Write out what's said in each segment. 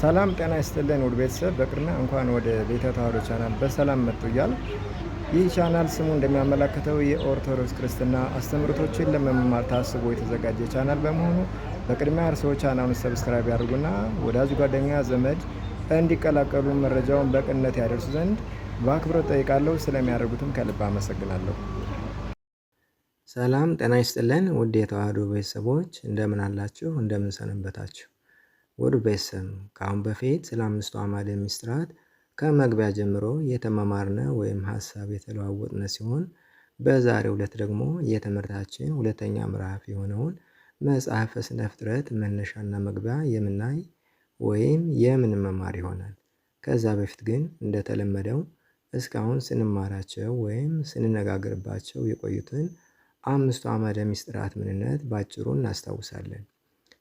ሰላም ጤና ይስጥልን ውድ ቤተሰብ፣ በቅድሚያ እንኳን ወደ ቤተ ተዋህዶ ቻናል በሰላም መጡ እያል ይህ ቻናል ስሙ እንደሚያመለክተው የኦርቶዶክስ ክርስትና አስተምህሮቶችን ለመማር ታስቦ የተዘጋጀ ቻናል በመሆኑ በቅድሚያ እርስዎ ቻናሉን ሰብስክራይብ ያድርጉና ወዳጅ ጓደኛ ዘመድ እንዲቀላቀሉ መረጃውን በቅንነት ያደርሱ ዘንድ በአክብሮት ጠይቃለሁ። ስለሚያደርጉትም ከልብ አመሰግናለሁ። ሰላም ጤና ይስጥልን ውድ የተዋህዶ ቤተሰቦች እንደምን አላችሁ? እንደምን ሰነበታችሁ? ውድ ቤተሰብ ከአሁን በፊት ስለ አምስቱ አዕማደ ምስጢራት ከመግቢያ ጀምሮ የተመማርነ ወይም ሀሳብ የተለዋወጥነ ሲሆን በዛሬው ዕለት ደግሞ የትምህርታችን ሁለተኛ ምዕራፍ የሆነውን መጽሐፈ ስነ ፍጥረት መነሻና መግቢያ የምናይ ወይም የምንመማር ይሆናል። ከዛ በፊት ግን እንደተለመደው እስካሁን ስንማራቸው ወይም ስንነጋገርባቸው የቆዩትን አምስቱ አዕማደ ምስጢራት ምንነት ባጭሩ እናስታውሳለን።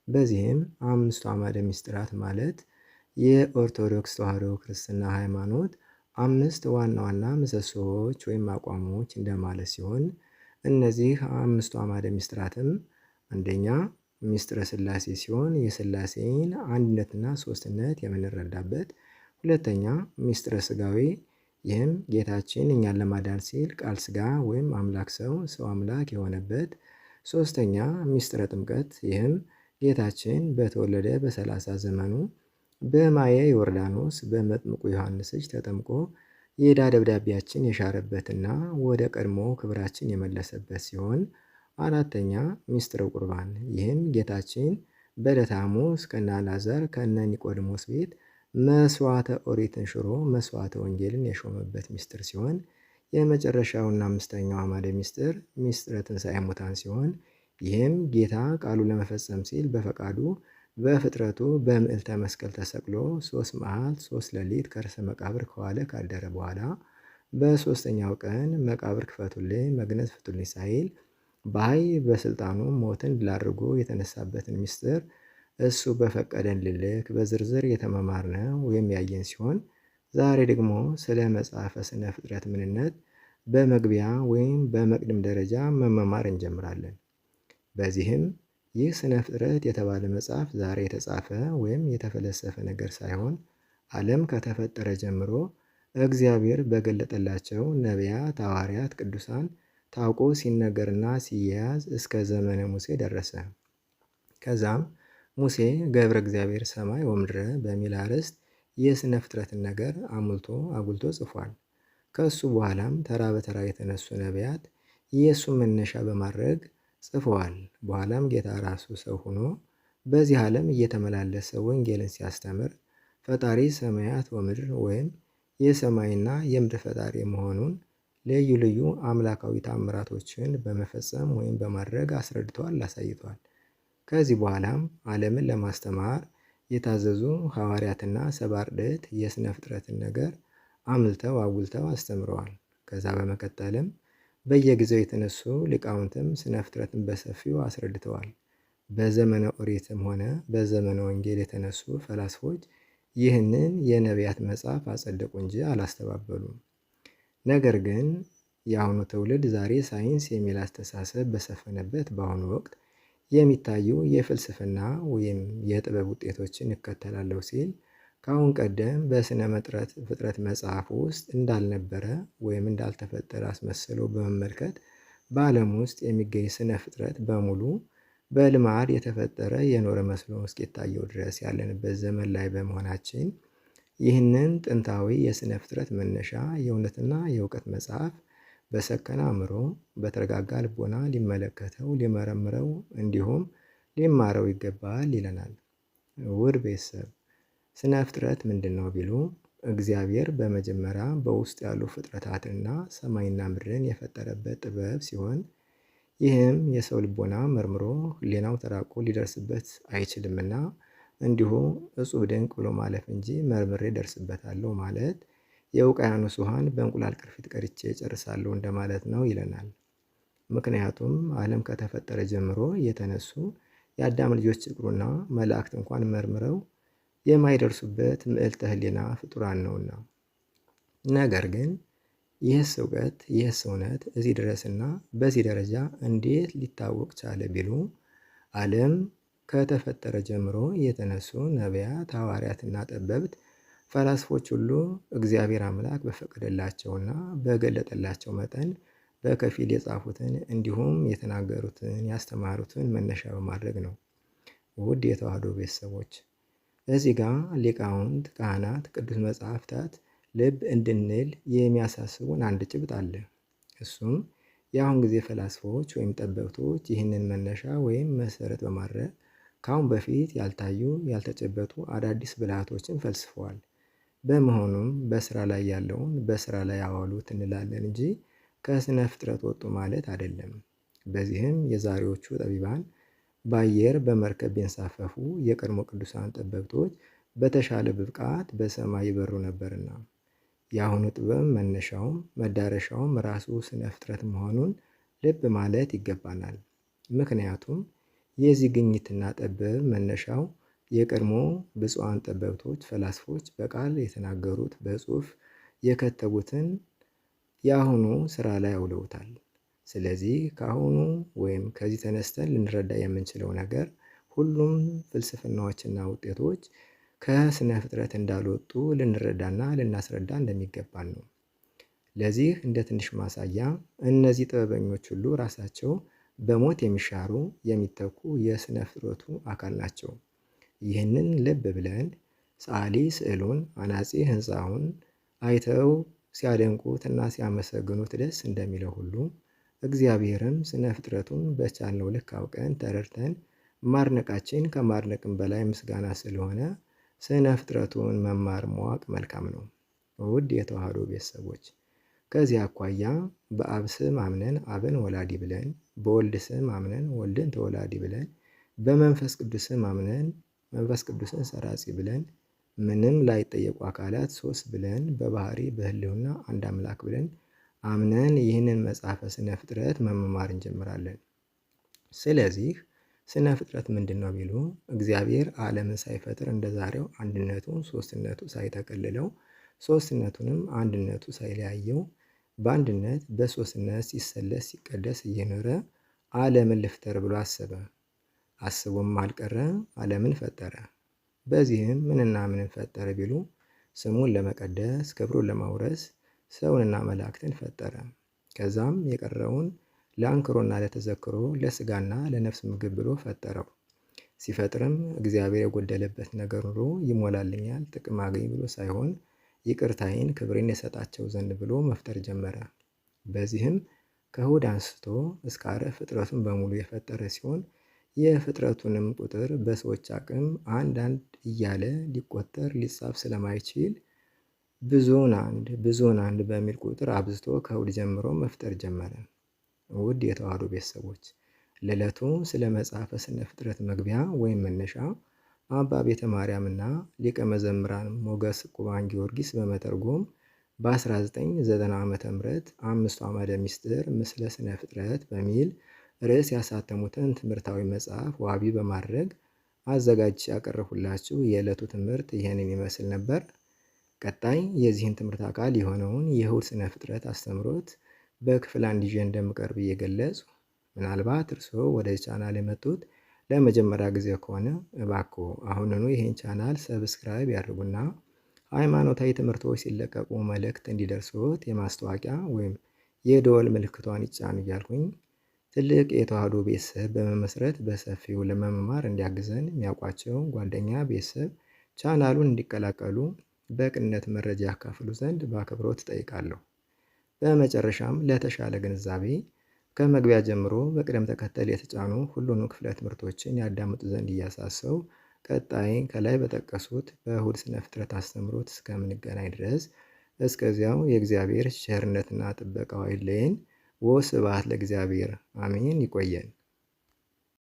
በዚህም አምስቱ አዕማደ ምስጢራት ማለት የኦርቶዶክስ ተዋህዶ ክርስትና ሃይማኖት አምስት ዋና ዋና ምሰሶዎች ወይም አቋሞች እንደማለት ሲሆን እነዚህ አምስቱ አዕማደ ምስጢራትም አንደኛ ምስጢረ ሥላሴ ሲሆን የሥላሴን አንድነትና ሶስትነት የምንረዳበት፣ ሁለተኛ ምስጢረ ሥጋዌ ይህም ጌታችን እኛን ለማዳን ሲል ቃል ሥጋ ወይም አምላክ ሰው ሰው አምላክ የሆነበት፣ ሶስተኛ ምስጢረ ጥምቀት ይህም ጌታችን በተወለደ በ30 ዘመኑ በማየ ዮርዳኖስ በመጥምቁ ዮሐንስ እጅ ተጠምቆ የዕዳ ደብዳቤያችን የሻረበትና ወደ ቀድሞ ክብራችን የመለሰበት ሲሆን፣ አራተኛ ምስጢረ ቁርባን ይህም ጌታችን በዕለተ ሐሙስ ከነ አልዓዛር ከነ ኒቆዲሞስ ቤት መስዋዕተ ኦሪትን ሽሮ መስዋዕተ ወንጌልን የሾመበት ምስጢር ሲሆን፣ የመጨረሻውና አምስተኛው አዕማደ ምስጢር ምስጢረ ትንሣኤ ሙታን ሲሆን ይህም ጌታ ቃሉ ለመፈጸም ሲል በፈቃዱ በፍጥረቱ በምዕልተ መስቀል ተሰቅሎ 3 መዓልት 3 ሌሊት ከርሰ መቃብር ከዋለ ካደረ በኋላ በሦስተኛው ቀን መቃብር ክፈቱልኝ መግነዝ ፍቱልኝ ሳይል በኃይል በስልጣኑ ሞትን ድል አድርጎ የተነሳበትን ምስጢር እሱ በፈቀደልን ልክ በዝርዝር የተመማርነ ወይም ያየን ሲሆን፣ ዛሬ ደግሞ ስለ መጽሐፈ ስነ ፍጥረት ምንነት በመግቢያ ወይም በመቅድም ደረጃ መመማር እንጀምራለን። በዚህም ይህ ስነ ፍጥረት የተባለ መጽሐፍ ዛሬ የተጻፈ ወይም የተፈለሰፈ ነገር ሳይሆን ዓለም ከተፈጠረ ጀምሮ እግዚአብሔር በገለጠላቸው ነቢያት፣ ሐዋርያት፣ ቅዱሳን ታውቆ ሲነገርና ሲያያዝ እስከ ዘመነ ሙሴ ደረሰ። ከዛም ሙሴ ገብረ እግዚአብሔር ሰማይ ወምድረ በሚል አርዕስት የስነ ፍጥረትን ነገር አጉልቶ ጽፏል። ከሱ በኋላም ተራ በተራ የተነሱ ነቢያት የእሱን መነሻ በማድረግ ጽፈዋል። በኋላም ጌታ ራሱ ሰው ሆኖ በዚህ ዓለም እየተመላለሰ ወንጌልን ሲያስተምር ፈጣሪ ሰማያት ወምድር ወይም የሰማይና የምድር ፈጣሪ መሆኑን ልዩ ልዩ አምላካዊ ታምራቶችን በመፈጸም ወይም በማድረግ አስረድቷል፣ አሳይቷል። ከዚህ በኋላም ዓለምን ለማስተማር የታዘዙ ሐዋርያትና ሰብዓ አርድእት የስነ ፍጥረትን ነገር አምልተው አጉልተው አስተምረዋል። ከዛ በመቀጠልም በየጊዜው የተነሱ ሊቃውንትም ስነ ፍጥረትን በሰፊው አስረድተዋል። በዘመነ ኦሪትም ሆነ በዘመነ ወንጌል የተነሱ ፈላስፎች ይህንን የነቢያት መጽሐፍ አጸደቁ እንጂ አላስተባበሉም። ነገር ግን የአሁኑ ትውልድ ዛሬ ሳይንስ የሚል አስተሳሰብ በሰፈነበት በአሁኑ ወቅት የሚታዩ የፍልስፍና ወይም የጥበብ ውጤቶችን እከተላለሁ ሲል ከአሁን ቀደም በስነ ፍጥረት መጽሐፍ ውስጥ እንዳልነበረ ወይም እንዳልተፈጠረ አስመስሎ በመመልከት በዓለም ውስጥ የሚገኝ ስነ ፍጥረት በሙሉ በልማድ የተፈጠረ የኖረ መስሎ እስኪታየው ድረስ ያለንበት ዘመን ላይ በመሆናችን ይህንን ጥንታዊ የስነ ፍጥረት መነሻ የእውነትና የእውቀት መጽሐፍ በሰከነ አእምሮ በተረጋጋ ልቦና ሊመለከተው፣ ሊመረምረው እንዲሁም ሊማረው ይገባል ይለናል። ውድ ቤተሰብ ስነ ፍጥረት ምንድን ነው ቢሉ እግዚአብሔር በመጀመሪያ በውስጥ ያሉ ፍጥረታትንና ሰማይና ምድርን የፈጠረበት ጥበብ ሲሆን ይህም የሰው ልቦና መርምሮ ሕሊናው ተራቆ ሊደርስበት አይችልምና እንዲሁ እጹብ ድንቅ ብሎ ማለፍ እንጂ መርምሬ ደርስበታለሁ ማለት የውቅያኖስ ውሃን በእንቁላል ቅርፊት ቀድቼ ጨርሳለሁ እንደማለት ነው ይለናል። ምክንያቱም ዓለም ከተፈጠረ ጀምሮ የተነሱ የአዳም ልጆች ጭቅሩና መላእክት እንኳን መርምረው የማይደርሱበት ምዕልተ ሕሊና ፍጡራን ነውና። ነገር ግን ይህስ እውቀት ይህስ እውነት እዚህ ድረስና በዚህ ደረጃ እንዴት ሊታወቅ ቻለ ቢሉ ዓለም ከተፈጠረ ጀምሮ የተነሱ ነቢያት፣ ሐዋርያትና ጠበብት ፈላስፎች ሁሉ እግዚአብሔር አምላክ በፈቀደላቸውና በገለጠላቸው መጠን በከፊል የጻፉትን እንዲሁም የተናገሩትን ያስተማሩትን መነሻ በማድረግ ነው። ውድ የተዋህዶ ቤተሰቦች እዚህ ጋር ሊቃውንት፣ ካህናት፣ ቅዱስ መጻሕፍታት ልብ እንድንል የሚያሳስቡን አንድ ጭብጥ አለ። እሱም የአሁን ጊዜ ፈላስፎች ወይም ጠበብቶች ይህንን መነሻ ወይም መሰረት በማድረግ ከአሁን በፊት ያልታዩ ያልተጨበጡ አዳዲስ ብልሃቶችን ፈልስፈዋል። በመሆኑም በስራ ላይ ያለውን በስራ ላይ አዋሉት እንላለን እንጂ ከስነ ፍጥረት ወጡ ማለት አይደለም። በዚህም የዛሬዎቹ ጠቢባን በአየር በመርከብ ቢንሳፈፉ የቀድሞ ቅዱሳን ጠበብቶች በተሻለ ብቃት በሰማይ ይበሩ ነበርና የአሁኑ ጥበብ መነሻውም መዳረሻውም ራሱ ስነ ፍጥረት መሆኑን ልብ ማለት ይገባናል። ምክንያቱም የዚህ ግኝትና ጠበብ መነሻው የቀድሞ ብፁዓን ጠበብቶች ፈላስፎች በቃል የተናገሩት በጽሑፍ የከተቡትን የአሁኑ ስራ ላይ አውለውታል። ስለዚህ ከአሁኑ ወይም ከዚህ ተነስተን ልንረዳ የምንችለው ነገር ሁሉም ፍልስፍናዎችና ውጤቶች ከስነ ፍጥረት እንዳልወጡ ልንረዳና ልናስረዳ እንደሚገባን ነው። ለዚህ እንደ ትንሽ ማሳያ እነዚህ ጥበበኞች ሁሉ ራሳቸው በሞት የሚሻሩ የሚተኩ የስነ ፍጥረቱ አካል ናቸው። ይህንን ልብ ብለን ሰዓሊ ስዕሉን፣ አናጺ ህንፃውን አይተው ሲያደንቁት እና ሲያመሰግኑት ደስ እንደሚለው ሁሉ እግዚአብሔርም ስነ ፍጥረቱን በቻልነው ልክ አውቀን ተረድተን ማድነቃችን ከማድነቅም በላይ ምስጋና ስለሆነ ስነ ፍጥረቱን መማር ማወቅ መልካም ነው። ውድ የተዋህዶ ቤተሰቦች ከዚህ አኳያ በአብ ስም አምነን አብን ወላዲ ብለን፣ በወልድ ስም አምነን ወልድን ተወላዲ ብለን፣ በመንፈስ ቅዱስ ስም አምነን መንፈስ ቅዱስን ሰራጺ ብለን፣ ምንም ላይጠየቁ አካላት ሶስት ብለን፣ በባህሪ በህልውና አንድ አምላክ ብለን አምነን ይህንን መጽሐፈ ስነ ፍጥረት መማር እንጀምራለን። ስለዚህ ስነ ፍጥረት ምንድን ነው ቢሉ እግዚአብሔር ዓለምን ሳይፈጥር እንደዛሬው አንድነቱን ሶስትነቱ ሳይጠቀልለው ሶስትነቱንም አንድነቱ ሳይለያየው በአንድነት በሶስትነት ሲሰለስ ሲቀደስ እየኖረ ዓለምን ልፍጠር ብሎ አሰበ። አስቦም አልቀረ ዓለምን ፈጠረ። በዚህም ምንና ምንን ፈጠረ ቢሉ ስሙን ለመቀደስ ክብሩን ለማውረስ ሰውንና መላእክትን ፈጠረ። ከዛም የቀረውን ለአንክሮና ለተዘክሮ ለስጋና ለነፍስ ምግብ ብሎ ፈጠረው። ሲፈጥርም እግዚአብሔር የጎደለበት ነገር ኑሮ ይሞላልኛል ጥቅም አገኝ ብሎ ሳይሆን ይቅርታዬን ክብሬን የሰጣቸው ዘንድ ብሎ መፍጠር ጀመረ። በዚህም ከእሑድ አንስቶ እስከ ዓርብ ፍጥረቱን በሙሉ የፈጠረ ሲሆን የፍጥረቱንም ቁጥር በሰዎች አቅም አንድ እያለ ሊቆጠር ሊጻፍ ስለማይችል ብዙውን አንድ በሚል ቁጥር አብዝቶ ከእሑድ ጀምሮ መፍጠር ጀመረ። ውድ የተዋህዶ ቤተሰቦች ለዕለቱ ስለ መጽሐፈ ስነ ፍጥረት መግቢያ ወይም መነሻ አባ ቤተ ማርያም እና ሊቀ መዘምራን ሞገስ ቁባን ጊዮርጊስ በመተርጎም በ1990 ዓ.ም አምስቱ አዕማደ ምስጢር ምስለ ስነ ፍጥረት በሚል ርዕስ ያሳተሙትን ትምህርታዊ መጽሐፍ ዋቢ በማድረግ አዘጋጅ ያቀረብኩላችሁ የዕለቱ ትምህርት ይህንን ይመስል ነበር። ቀጣይ የዚህን ትምህርት አካል የሆነውን የእሑድ ስነ ፍጥረት አስተምሮት በክፍል አንድ ይዤ እንደምቀርብ እየገለጹ ምናልባት እርስዎ ወደ ቻናል የመጡት ለመጀመሪያ ጊዜ ከሆነ እባክዎ አሁኑኑ ይህን ቻናል ሰብስክራይብ ያድርጉና ሃይማኖታዊ ትምህርቶች ሲለቀቁ መልእክት እንዲደርሱት የማስታወቂያ ወይም የደወል ምልክቷን ይጫኑ እያልኩኝ ትልቅ የተዋህዶ ቤተሰብ በመመስረት በሰፊው ለመማር እንዲያግዘን የሚያውቋቸው ጓደኛ ቤተሰብ ቻናሉን እንዲቀላቀሉ በቅንነት መረጃ ያካፍሉ ዘንድ በአክብሮት እጠይቃለሁ። በመጨረሻም ለተሻለ ግንዛቤ ከመግቢያ ጀምሮ በቅደም ተከተል የተጫኑ ሁሉንም ክፍለ ትምህርቶችን ያዳምጡ ዘንድ እያሳሰው ቀጣይ ከላይ በጠቀሱት በእሑድ ስነ ፍጥረት አስተምሮት እስከምንገናኝ ድረስ እስከዚያው የእግዚአብሔር ቸርነትና ጥበቃው አይለየን። ወስብሐት ለእግዚአብሔር አሜን። ይቆየን።